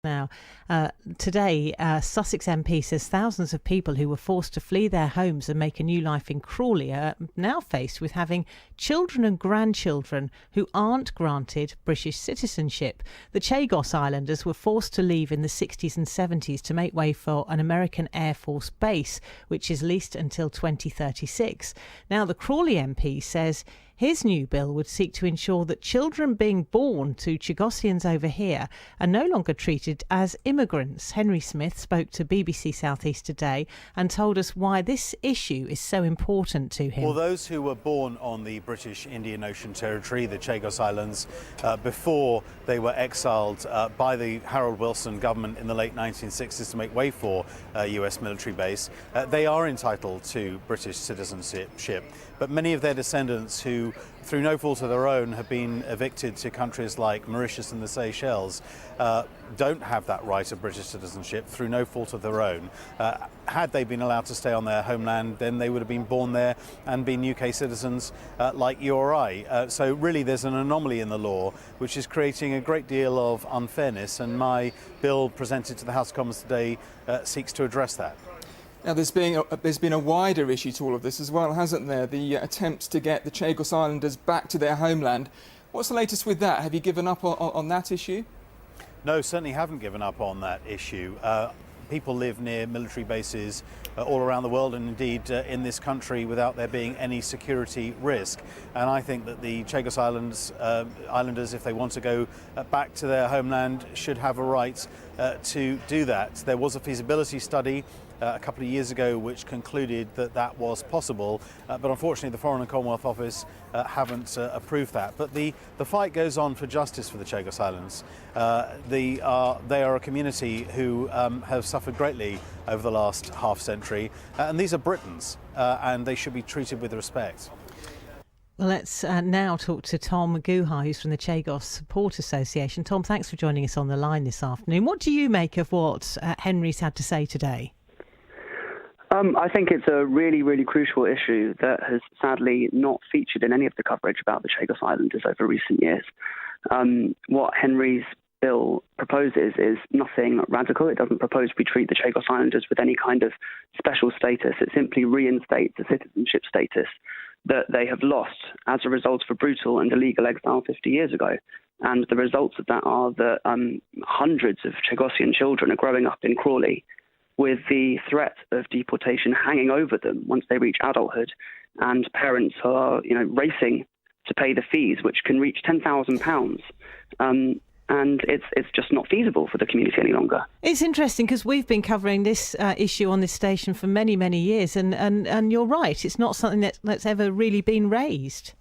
Now, today, Sussex MP says thousands of people who were forced to flee their homes and make a new life in Crawley are now faced with having children and grandchildren who aren't granted British citizenship. The Chagos Islanders were forced to leave in the 60s and 70s to make way for an American Air Force base, which is leased until 2036. Now, the Crawley MP says his new bill would seek to ensure that children being born to Chagossians over here are no longer treated as immigrants. Henry Smith spoke to BBC South East today and told us why this issue is so important to him. Well, those who were born on the British Indian Ocean Territory, the Chagos Islands, before they were exiled by the Harold Wilson government in the late 1960s to make way for a US military base, they are entitled to British citizenship. But many of their descendants who, through no fault of their own, have been evicted to countries like Mauritius and the Seychelles, don't have that right of British citizenship through no fault of their own. Had they been allowed to stay on their homeland, then they would have been born there and been UK citizens like you or I. So really there's an anomaly in the law which is creating a great deal of unfairness, and my bill presented to the House of Commons today seeks to address that. Now, there's been a wider issue to all of this as well, hasn't there? The attempts to get the Chagos Islanders back to their homeland. What's the latest with that? Have you given up on that issue? No, certainly haven't given up on that issue. People live near military bases all around the world, and indeed in this country, without there being any security risk. And I think that the Chagos Islanders, if they want to go back to their homeland, should have a right to do that. There was a feasibility study a couple of years ago which concluded that that was possible, but unfortunately the Foreign and Commonwealth Office haven't approved that. But the fight goes on for justice for the Chagos Islands. They are a community who have suffered greatly over the last half century, and these are Britons, and they should be treated with respect. Well, let's now talk to Tom Guha, who's from the Chagos Support Association. Tom, thanks for joining us on the line this afternoon. What do you make of what Henry's had to say today? I think it's a really, really crucial issue that has sadly not featured in any of the coverage about the Chagos Islanders over recent years. What Henry's bill proposes is nothing radical. It doesn't propose we treat the Chagos Islanders with any kind of special status. It simply reinstates a citizenship status that they have lost as a result of a brutal and illegal exile 50 years ago. And the results of that are that hundreds of Chagossian children are growing up in Crawley with the threat of deportation hanging over them once they reach adulthood, and parents are, racing to pay the fees, which can reach £10,000. And it's just not feasible for the community any longer. It's interesting because we've been covering this issue on this station for many, many years, and you're right, it's not something that's ever really been raised.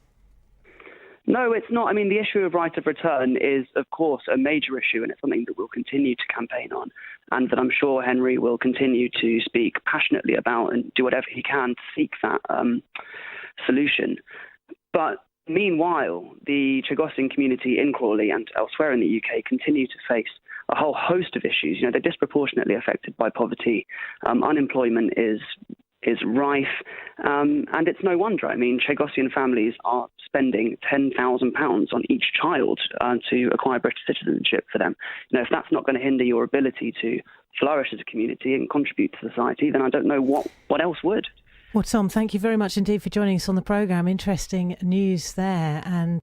No, it's not. I mean, the issue of right of return is, of course, a major issue, and it's something that we'll continue to campaign on, and that I'm sure Henry will continue to speak passionately about and do whatever he can to seek that solution. But meanwhile, the Chagossian community in Crawley and elsewhere in the UK continue to face a whole host of issues. They're disproportionately affected by poverty. Unemployment is rife, and it's no wonder. I mean, Chagossian families are spending £10,000 on each child to acquire British citizenship for them. If that's not going to hinder your ability to flourish as a community and contribute to society, then I don't know what else would. Well, Tom, thank you very much indeed for joining us on the programme. Interesting news there. And